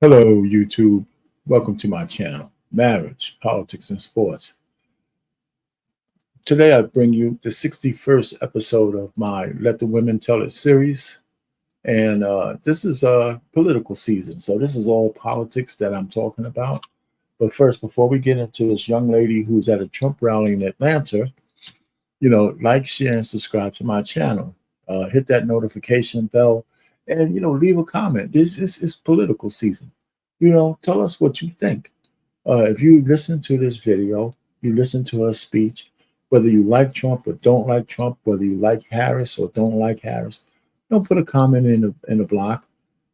Hello, YouTube. Welcome to my channel, Marriage, Politics, and Sports. Today, I bring you the 61st episode of my Let the Women Tell It series. And this is a political season. So this is all politics that I'm talking about. But first, before we get into this young lady who's at a Trump rally in Atlanta, like, share, and subscribe to my channel. Hit that notification bell and, leave a comment. This is political season. Tell us what you think. If you listen to this video, you listen to her speech, whether you like Trump or don't like Trump, whether you like Harris or don't like Harris, don't put a comment in the block.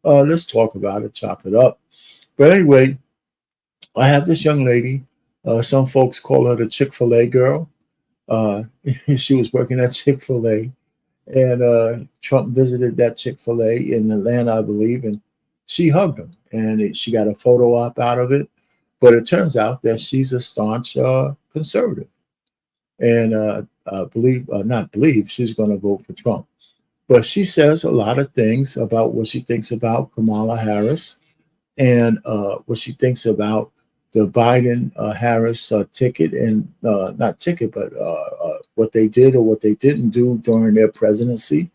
Let's talk about it, chop it up. But anyway, I have this young lady. Some folks call her the Chick-fil-A girl. She was working at Chick-fil-A, and Trump visited that Chick-fil-A in Atlanta, I believe, and she hugged him, and she got a photo op out of it. But it turns out that she's a staunch conservative, and not believe she's going to vote for Trump. But she says a lot of things about what she thinks about Kamala Harris and what she thinks about the Biden-Harris ticket, and not ticket, but what they did or what they didn't do during their presidency.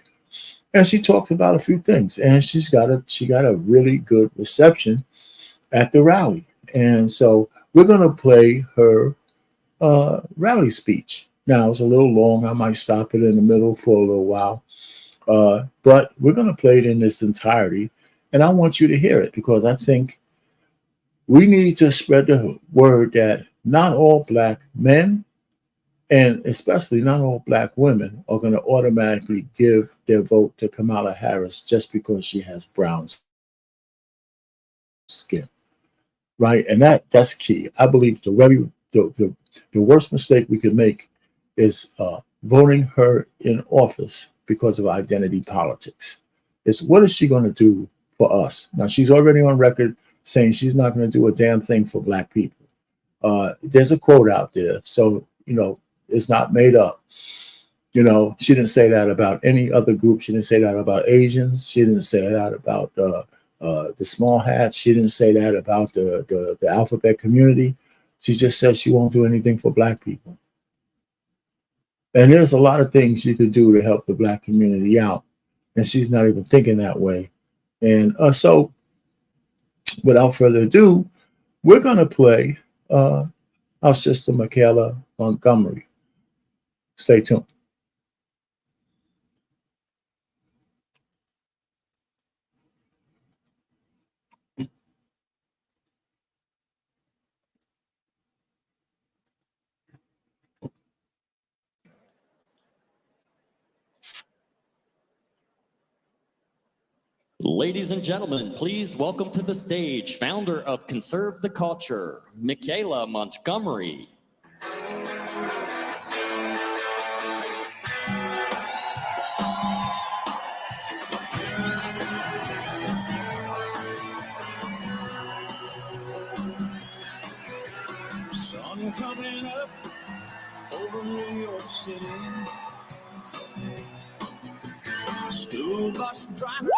And she talked about a few things, and she got a really good reception at the rally. And so we're going to play her rally speech. Now, it's a little long. I might stop it in the middle for a little while. But we're going to play it in its entirety. And I want you to hear it because I think we need to spread the word that not all Black men, and especially not all Black women, are going to automatically give their vote to Kamala Harris just because she has brown skin, right? And that's key. I believe the worst mistake we could make is voting her in office because of identity politics. It's what is she going to do for us? Now, she's already on record saying she's not going to do a damn thing for Black people. There's a quote out there, so it's not made up. She didn't say that about any other group. She didn't say that about Asians. She didn't say that about the small hats. She didn't say that about the alphabet community. She just said she won't do anything for Black people. And there's a lot of things you could do to help the Black community out. And she's not even thinking that way. And so without further ado, we're going to play our sister, Michaela Montgomery. Stay tuned. Ladies and gentlemen, please welcome to the stage founder of Conserve the Culture, Michaela Montgomery. Sun coming up over New York City. School bus driving.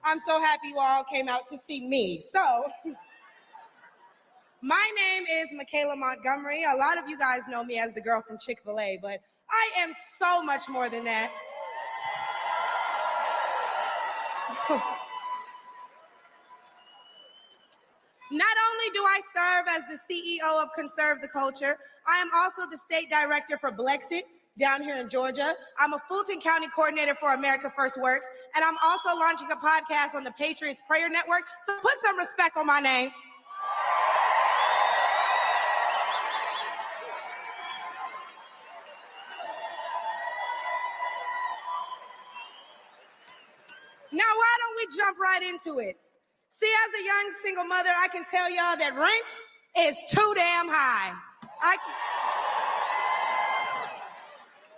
I'm so happy you all came out to see me. So, my name is Michaela Montgomery. A lot of you guys know me as the girl from Chick-fil-A, but I am so much more than that. Not only do I serve as the CEO of Conserve the Culture, I am also the state director for Blexit down here in Georgia. I'm a Fulton County coordinator for America First Works, and I'm also launching a podcast on the Patriots Prayer Network. So put some respect on my name. Now, why don't we jump right into it? See, as a young single mother, I can tell y'all that rent is too damn high.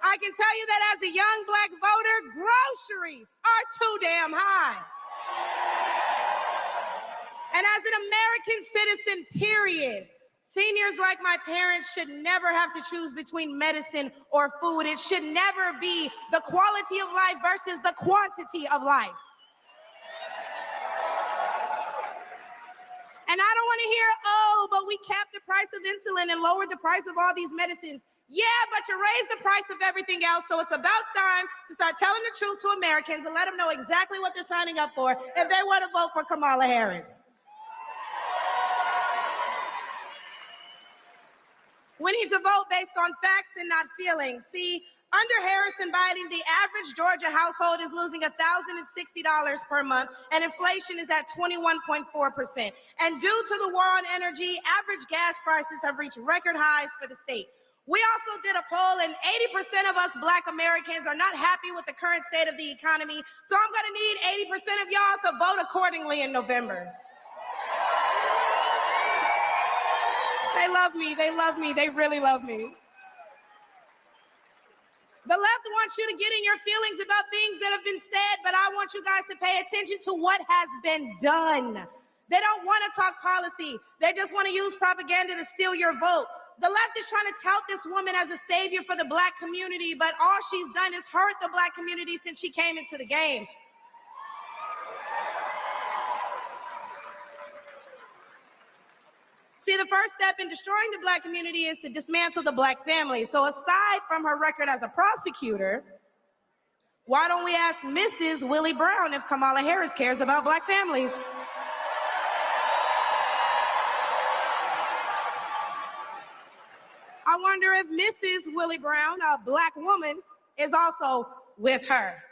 I can tell you that as a young Black voter, groceries are too damn high. And as an American citizen, period, seniors like my parents should never have to choose between medicine or food. It should never be the quality of life versus the quantity of life. And I don't want to hear, oh, but we capped the price of insulin and lowered the price of all these medicines. Yeah, but you raised the price of everything else. So it's about time to start telling the truth to Americans and let them know exactly what they're signing up for if they want to vote for Kamala Harris. We need to vote based on facts and not feelings. See, under Harris and Biden, the average Georgia household is losing $1,060 per month, and inflation is at 21.4%. And due to the war on energy, average gas prices have reached record highs for the state. We also did a poll, and 80% of us Black Americans are not happy with the current state of the economy. So I'm going to need 80% of y'all to vote accordingly in November. They love me. They love me. They really love me. The left wants you to get in your feelings about things that have been said, but I want you guys to pay attention to what has been done. They don't want to talk policy. They just want to use propaganda to steal your vote. The left is trying to tout this woman as a savior for the Black community, but all she's done is hurt the Black community since she came into the game. See, the first step in destroying the Black community is to dismantle the Black family. So aside from her record as a prosecutor, why don't we ask Mrs. Willie Brown if Kamala Harris cares about Black families? I wonder if Mrs. Willie Brown, a Black woman, is also with her.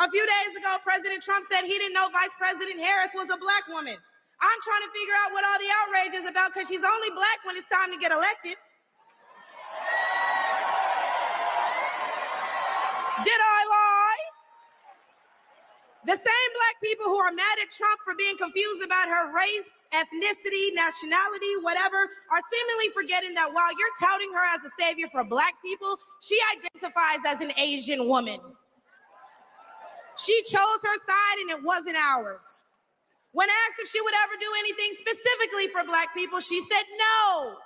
A few days ago, President Trump said he didn't know Vice President Harris was a Black woman. I'm trying to figure out what all the outrage is about because she's only Black when it's time to get elected. Did I lie? The same Black people who are mad at Trump for being confused about her race, ethnicity, nationality, whatever, are seemingly forgetting that while you're touting her as a savior for Black people, she identifies as an Asian woman. She chose her side and it wasn't ours. When asked if she would ever do anything specifically for Black people, she said no.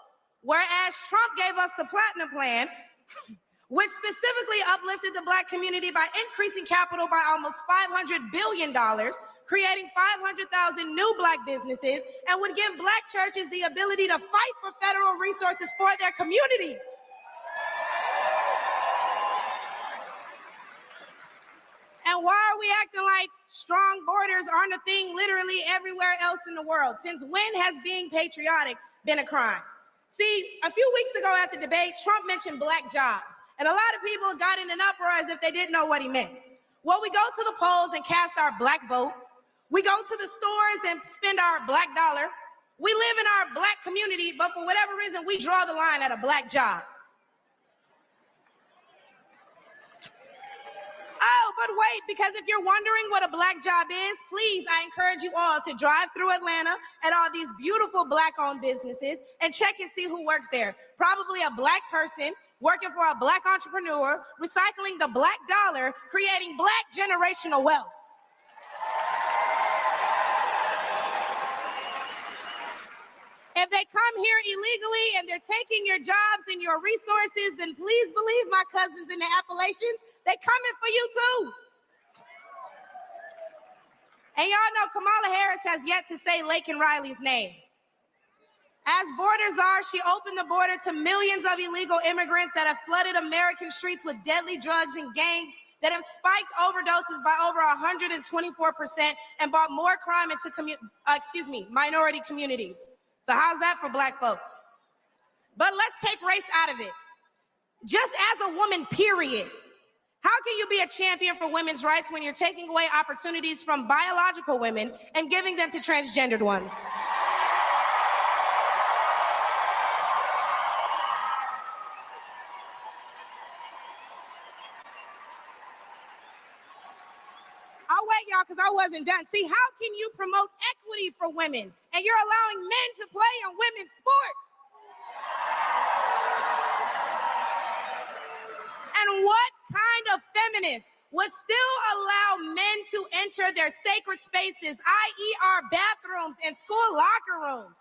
Whereas Trump gave us the Platinum Plan, which specifically uplifted the Black community by increasing capital by almost $500 billion, creating 500,000 new Black businesses, and would give Black churches the ability to fight for federal resources for their communities. And why are we acting like strong borders aren't a thing literally everywhere else in the world? Since when has being patriotic been a crime? See, a few weeks ago at the debate, Trump mentioned Black jobs. And a lot of people got in an uproar as if they didn't know what he meant. Well, we go to the polls and cast our Black vote. We go to the stores and spend our Black dollar. We live in our Black community, but for whatever reason, we draw the line at a Black job. Oh, but wait, because if you're wondering what a Black job is, please, I encourage you all to drive through Atlanta at all these beautiful Black-owned businesses and check and see who works there. Probably a Black person working for a Black entrepreneur, recycling the Black dollar, creating Black generational wealth. If they come here illegally and they're taking your jobs and your resources, then please believe my cousins in the Appalachians, they coming for you too. And y'all know Kamala Harris has yet to say Laken Riley's name. As borders are, she opened the border to millions of illegal immigrants that have flooded American streets with deadly drugs and gangs that have spiked overdoses by over 124% and brought more crime into minority communities. So how's that for Black folks? But let's take race out of it. Just as a woman, period. How can you be a champion for women's rights when you're taking away opportunities from biological women and giving them to transgendered ones? I'll wait, y'all, because I wasn't done. See, how can you promote equity for women and you're allowing men to play in women's sports? And what kind of feminist would still allow men to enter their sacred spaces, i.e. our bathrooms and school locker rooms?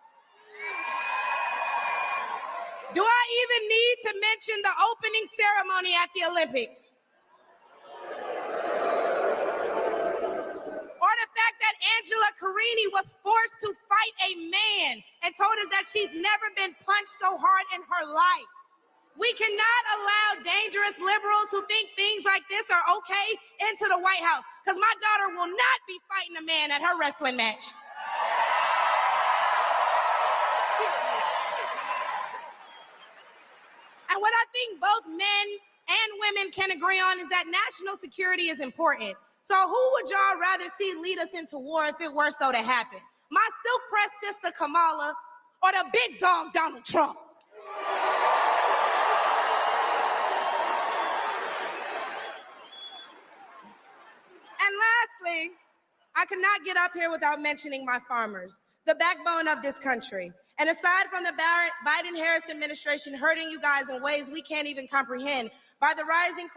Do I even need to mention the opening ceremony at the Olympics? Or the fact that Angela Carini was forced to fight a man and told us that she's never been punched so hard in her life. We cannot allow dangerous liberals who think things like this are okay into the White House, because my daughter will not be fighting a man at her wrestling match. And what I think both men and women can agree on is that national security is important. So who would y'all rather see lead us into war if it were so to happen? My silk-pressed sister Kamala or the big dog Donald Trump? And lastly, I could not get up here without mentioning my farmers, the backbone of this country. And aside from the Biden-Harris administration hurting you guys in ways we can't even comprehend by the rising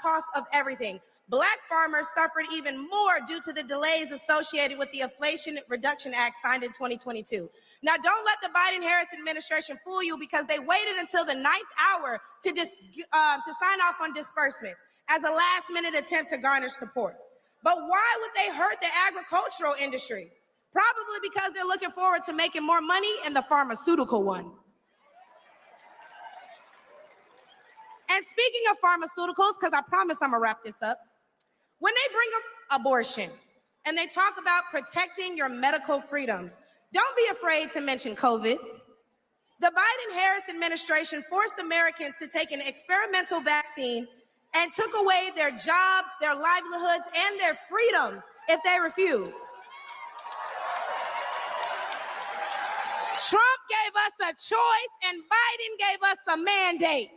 cost of everything, Black farmers suffered even more due to the delays associated with the Inflation Reduction Act signed in 2022. Now, don't let the Biden-Harris administration fool you, because they waited until the 9th hour to sign off on disbursements as a last-minute attempt to garner support. But why would they hurt the agricultural industry? Probably because they're looking forward to making more money in the pharmaceutical one. And speaking of pharmaceuticals, because I promise I'm gonna wrap this up, when they bring up abortion and they talk about protecting your medical freedoms, don't be afraid to mention COVID. The Biden-Harris administration forced Americans to take an experimental vaccine and took away their jobs, their livelihoods, and their freedoms if they refused. Trump gave us a choice and Biden gave us a mandate.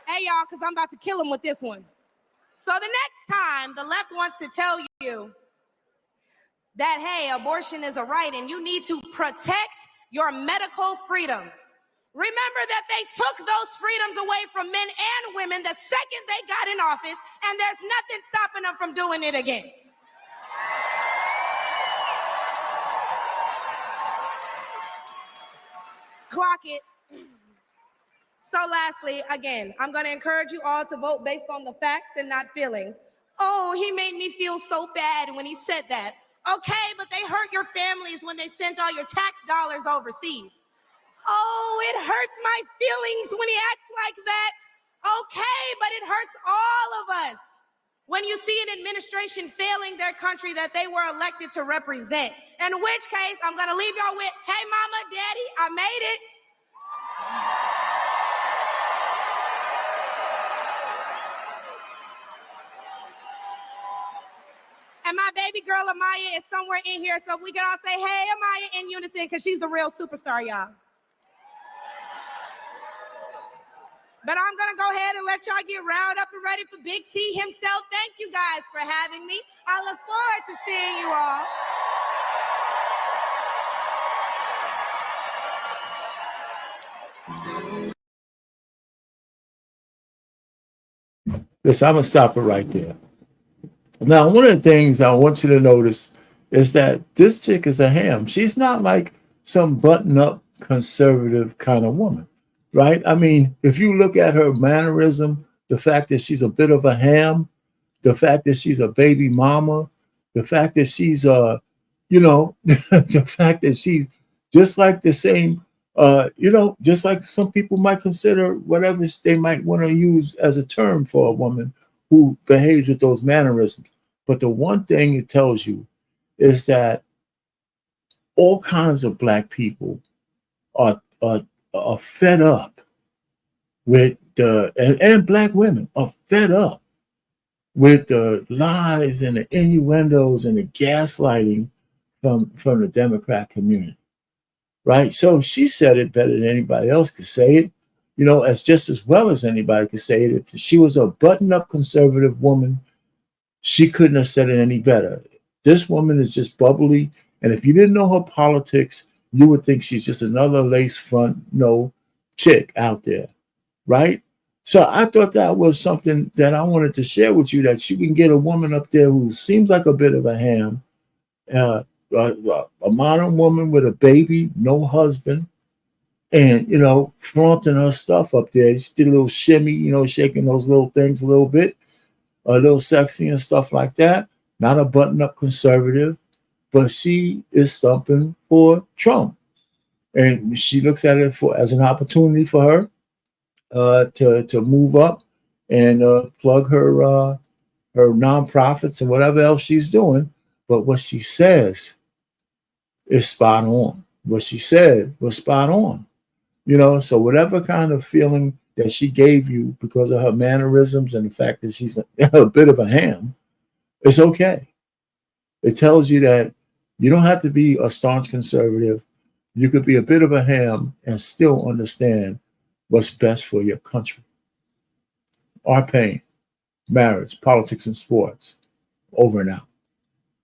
Hey, y'all, because I'm about to kill him with this one. So the next time the left wants to tell you that, hey, abortion is a right and you need to protect your medical freedoms, remember that they took those freedoms away from men and women the second they got in office, and there's nothing stopping them from doing it again. Clock it. So lastly, again, I'm going to encourage you all to vote based on the facts and not feelings. Oh, he made me feel so bad when he said that. Okay, but they hurt your families when they sent all your tax dollars overseas. Oh, it hurts my feelings when he acts like that. Okay, but it hurts all of us when you see an administration failing their country that they were elected to represent. In which case, I'm going to leave y'all with, hey, mama, daddy, I made it. And my baby girl, Amaya, is somewhere in here, so we can all say, hey, Amaya, in unison, because she's the real superstar, y'all. But I'm going to go ahead and let y'all get riled up and ready for Big T himself. Thank you guys for having me. I look forward to seeing you all. Listen, I'm going to stop it right there. Now, one of the things I want you to notice is that this chick is a ham. She's not like some button-up conservative kind of woman, right? I mean, if you look at her mannerism, the fact that she's a bit of a ham, the fact that she's a baby mama, the fact that she's, the fact that she's just like the same, just like some people might consider whatever they might want to use as a term for a woman who behaves with those mannerisms. But the one thing it tells you is that all kinds of Black people are fed up with and Black women are fed up with the lies and the innuendos and the gaslighting from the Democrat community, right? So she said it better than anybody else could say it, as just as well as anybody could say it. If she was a button-up conservative woman, she couldn't have said it any better. This woman is just bubbly, and if you didn't know her politics, you would think she's just another lace front chick out there, right? So I thought that was something that I wanted to share with you, that you can get a woman up there who seems like a bit of a ham, a modern woman with a baby, no husband, and, flaunting her stuff up there. She did a little shimmy, shaking those little things a little bit, a little sexy and stuff like that. Not a button-up conservative, but she is stumping for Trump. And she looks at it as an opportunity for her to move up and plug her nonprofits and whatever else she's doing. But what she says is spot on. What she said was spot on. So whatever kind of feeling that she gave you because of her mannerisms and the fact that she's a bit of a ham, it's okay. It tells you that you don't have to be a staunch conservative. You could be a bit of a ham and still understand what's best for your country. Art Payne, Marriage, Politics, and Sports. Over and out.